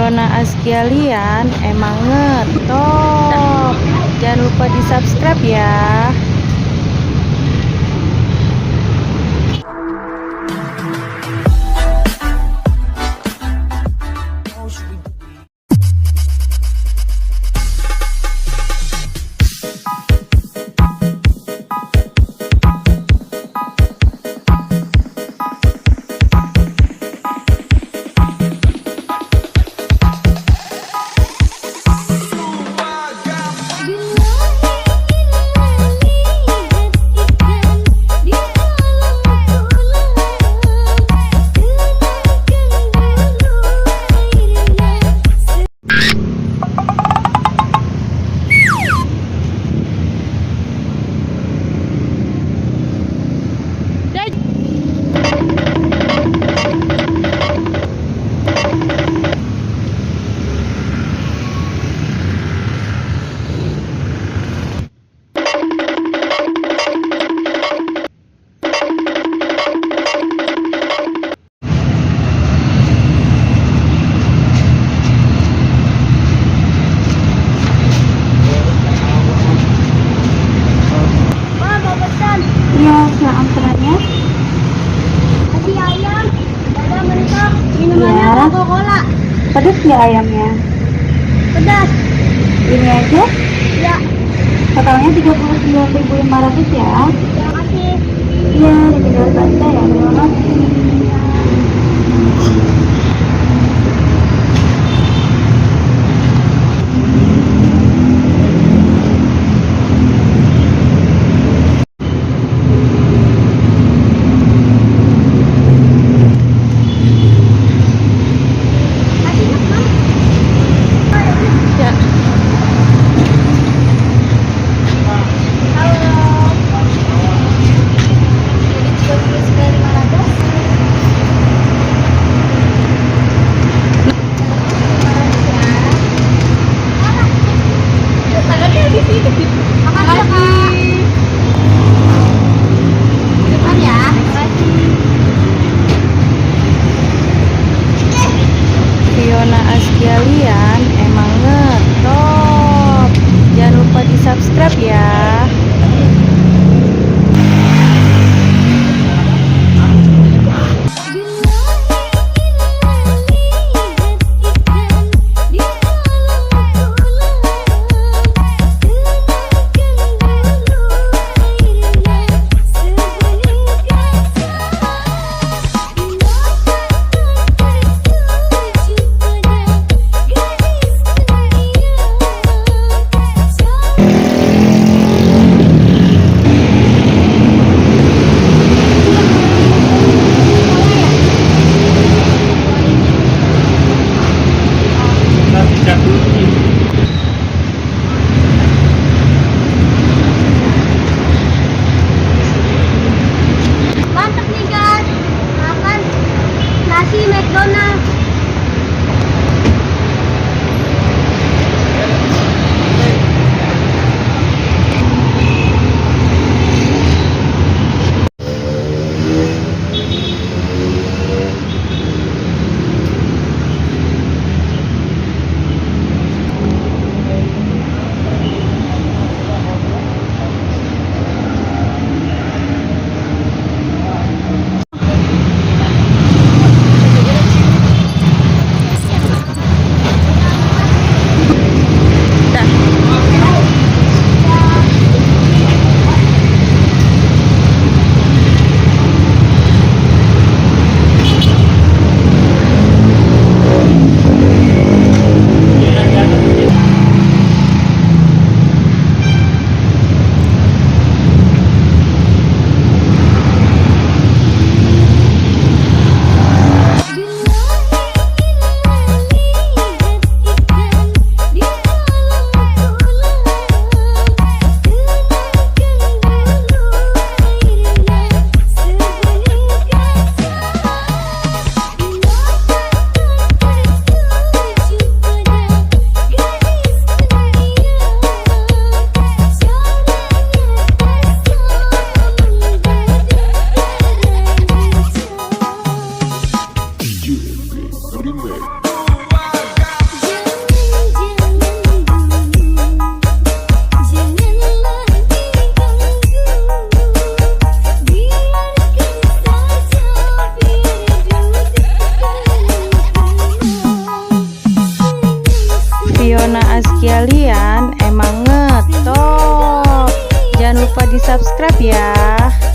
Fiona Asgalian emang ngetop. Jangan lupa di subscribe ya. Iya, silakan pesanannya. Nasi ayam, ada mentok, minumannya Ya. Coca-Cola. Pedas nggak ayamnya? Pedas. Ini aja. Ya, Totalnya 39.500 ya. terima kasih. Iya, ditinggal saja ya. Terima kasih. Kasih teman. Ya. Halo. Jadi 39.500. Tangannya di sini. Makasih, Kak. Depan ya. Makasih. Fiona Asgalian emang ngetop. Jangan lupa di subscribe ya. Mantap nih guys, makan nasi McDonald. Remake. lupa di subscribe ya.